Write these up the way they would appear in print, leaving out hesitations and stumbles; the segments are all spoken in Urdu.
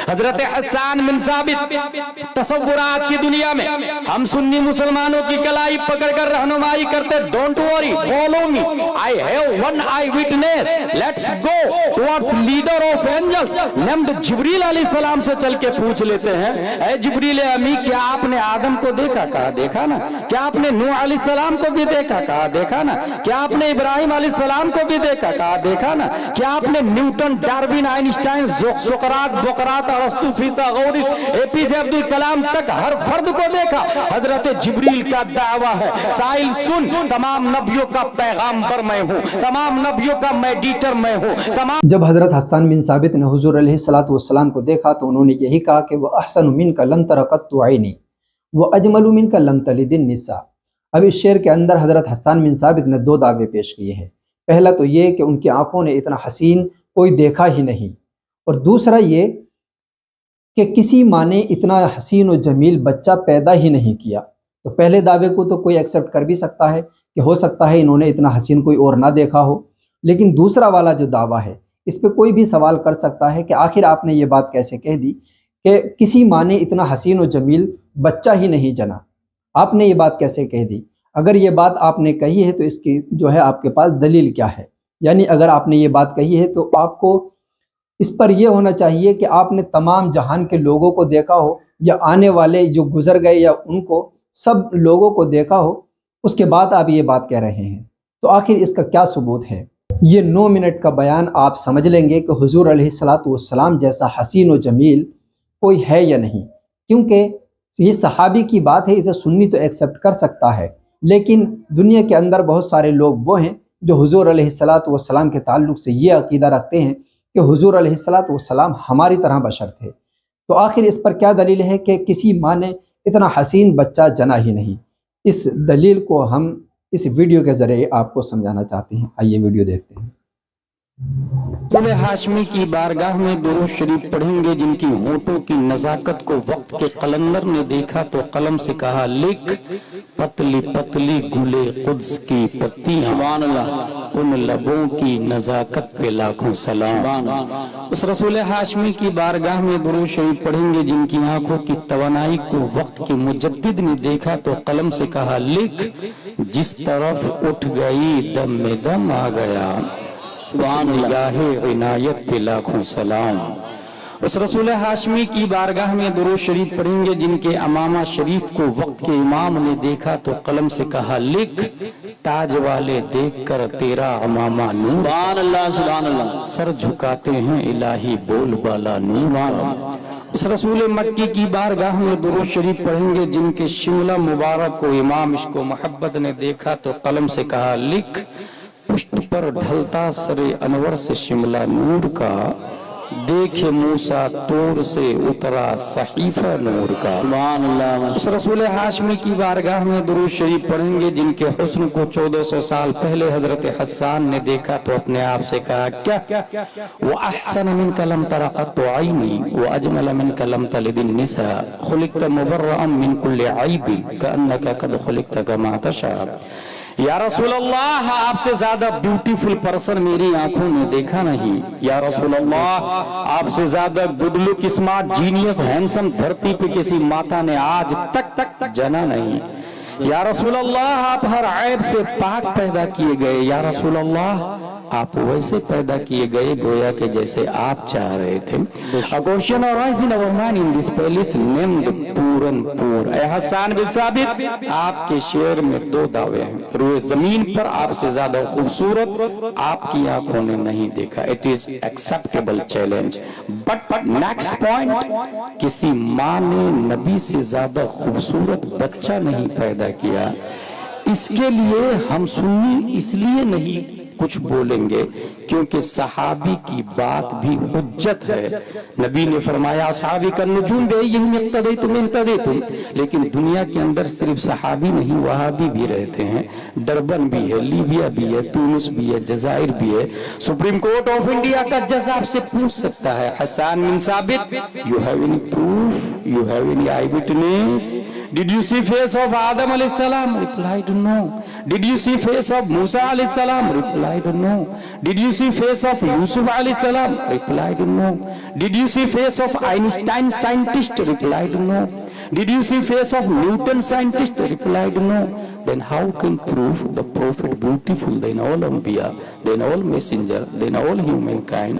حضرت حسان بن ثابت تصورات کی دنیا میں ہم سنی مسلمانوں کی کلائی پکڑ کر رہنمائی کرتے, don't worry follow me, I have one eyewitness, let's go towards leader of angels named Jibreel علیہ السلام سے چل کے پوچھ لیتے ہیں, اے جبریل امی کیا آپ نے آدم کو دیکھا؟ کہا دیکھا نا. کیا آپ نے نوح علیہ السلام کو بھی دیکھا؟ کہا دیکھا نا. کیا آپ نے ابراہیم علیہ السلام کو بھی دیکھا؟ کہا دیکھا نا. کیا آپ نے نیوٹن, ڈارون, آئنسٹائن, سقراط, بقراط, ارسطو, فیثاغورس, اے پی جے عبد الکلام تک ہر فرد کو دیکھا؟ حضرت جبریل کا دعویٰ ہے, سائل سن, تمام نبیوں کا پیغامبر میں ہوں, تمام نبیوں کا میڈیٹر میں ہوں, تمام. جب حضرت حسان بن ثابت نے حضور علیہ السلام کو دیکھا تو انہوں نے یہی کہا کہ وہ احسن منک لم تر قط عینی واجمل منک لم تلد النساء. اب اس شعر کے اندر حضرت حسان بن ثابت نے دو دعوے پیش کیے ہیں. پہلا تو یہ کہ ان کی آنکھوں نے اتنا حسین کوئی دیکھا ہی نہیں, اور دوسرا یہ کہ کسی ماں نے اتنا حسین و جمیل بچہ پیدا ہی نہیں کیا. تو پہلے دعوے کو تو کوئی ایکسیپٹ کر بھی سکتا ہے کہ ہو سکتا ہے انہوں نے اتنا حسین کوئی اور نہ دیکھا ہو, لیکن دوسرا والا جو دعویٰ ہے اس پہ کوئی بھی سوال کر سکتا ہے کہ آخر آپ نے یہ بات کیسے کہہ دی کہ کسی ماں نے اتنا حسین و جمیل بچہ ہی نہیں جنا. آپ نے یہ بات کیسے کہہ دی؟ اگر یہ بات آپ نے کہی ہے تو اس کی جو ہے آپ کے پاس دلیل کیا ہے؟ یعنی اگر آپ نے یہ بات کہی ہے تو آپ کو اس پر یہ ہونا چاہیے کہ آپ نے تمام جہان کے لوگوں کو دیکھا ہو, یا آنے والے جو گزر گئے یا ان کو سب لوگوں کو دیکھا ہو, اس کے بعد آپ یہ بات کہہ رہے ہیں. تو آخر اس کا کیا ثبوت ہے؟ یہ 9 منٹ کا بیان آپ سمجھ لیں گے کہ حضور علیہ السلام جیسا حسین و جمیل کوئی ہے یا نہیں. کیونکہ یہ صحابی کی بات ہے, اسے سنی تو ایکسیپٹ کر سکتا ہے, لیکن دنیا کے اندر بہت سارے لوگ وہ ہیں جو حضور علیہ السلام کے تعلق سے یہ عقیدہ رکھتے ہیں کہ حضور علیہ السلام ہماری طرح بشر تھے. تو آخر اس پر کیا دلیل ہے کہ کسی ماں نے اتنا حسین بچہ جنا ہی نہیں؟ اس دلیل کو ہم اس ویڈیو کے ذریعے آپ کو سمجھانا چاہتے ہیں. آئیے ویڈیو دیکھتے ہیں. رسول ہاشمی کی بارگاہ میں درود شریف پڑھیں گے جن کی ہونٹوں کی نزاکت کو وقت کے قلندر نے دیکھا تو قلم سے کہا لکھ, پتلی پتلی گلے قدس کی پتیاں, سبحان اللہ, ان لبوں کی نزاکت پہ لاکھوں سلام. اس رسول ہاشمی کی بارگاہ میں درود شریف پڑھیں گے جن کی آنکھوں کی توانائی کو وقت کے مجدد نے دیکھا تو قلم سے کہا لکھ, جس طرف اٹھ گئی دم میں دم آ گیا, سبحان اللہ, عنایت پہ لاکھوں سلام. اس رسول ہاشمی کی بارگاہ میں درود شریف پڑھیں گے جن کے امامہ شریف کو وقت کے امام نے دیکھا تو قلم سے کہا لکھ, تاج والے دیکھ کر تیرا امامہ نور, سبحان اللہ, سبحان اللہ, سر جھکاتے ہیں الہی بول بالا نور. اس رسول مکی کی بارگاہ میں درود شریف پڑھیں گے جن کے شملہ مبارک کو امام عشق و محبت نے دیکھا تو قلم سے کہا لکھ, پشت پر ڈھلتا سر انور سے شملہ نور کا, دیکھے موسیٰ طور سے اترا صحیفہ نور کا, سبحان اللہ. اس رسول ہاشمی کی بارگاہ میں درود شریف پڑھیں گے جن کے حسن کو 1400 سال پہلے حضرت حسان نے دیکھا تو اپنے آپ سے کہا کیا, وَأَحْسَنَ مِنْكَ لَمْ تَرَ قَطُّ عَيْنِي وَأَجْمَلَ مِنْكَ لَمْ تَلِدِ النِّسَاء خُلِقْتَ مُبَرَّأً مِنْ كُلِّ عَيْبٍ كَأَنَّكَ قَدْ خُلِقْتَ كَمَا تَشَاءُ. یا رسول اللہ, آپ سے زیادہ بیوٹیفل پرسن میری آنکھوں نے دیکھا نہیں. یا رسول اللہ, آپ سے زیادہ good luck, smart, genius, handsome دھرتی پہ کسی ماتا نے آج تک جنا نہیں. یا رسول اللہ, آپ ہر عیب سے پاک پیدا کیے گئے. یا رسول اللہ, آپ ویسے پیدا کیے گئے گویا کہ جیسے آپ چاہ رہے تھے. A question arises in our mind in this palace named پورن پور. اے حسان بن ثابت, آپ کے شعر میں 2 دعوے ہیں. روئے زمین پر آپ سے زیادہ خوبصورت آپ کی آنکھوں نے نہیں دیکھا. It is acceptable challenge. But next point, کسی ماں نے نبی سے زیادہ خوبصورت بچہ نہیں پیدا کیا. اس کے لیے ہم سنی اس لیے نہیں کچھ بولیں گے کیونکہ صحابی کی بات بھی حجت ہے. نبی نے فرمایا صحابی کا نجوم بے یہی اقتدیتم اہتدیتم, لیکن دنیا کے اندر صرف صحابی نہیں وہابی بھی رہتے ہیں. ڈربن بھی ہے, لیبیا بھی ہے, تونس بھی ہے, جزائر بھی ہے. سپریم کورٹ آف انڈیا کا جج آپ سے پوچھ سکتا ہے حسان بن ثابت, you have any proof, you have any eye witness, Did you see face of Adam alayhi salam? Replied no. Did you see face of Musa alayhi salam? Replied no. Did you see face of Yusuf alayhi salam? Replied no. Did you see face of Einstein scientist? Replied no. Did you see face of Newton scientist? Replied no. Then how can prove the prophet beautiful than all Anbiya, than all messenger, than all humankind?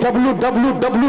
www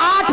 8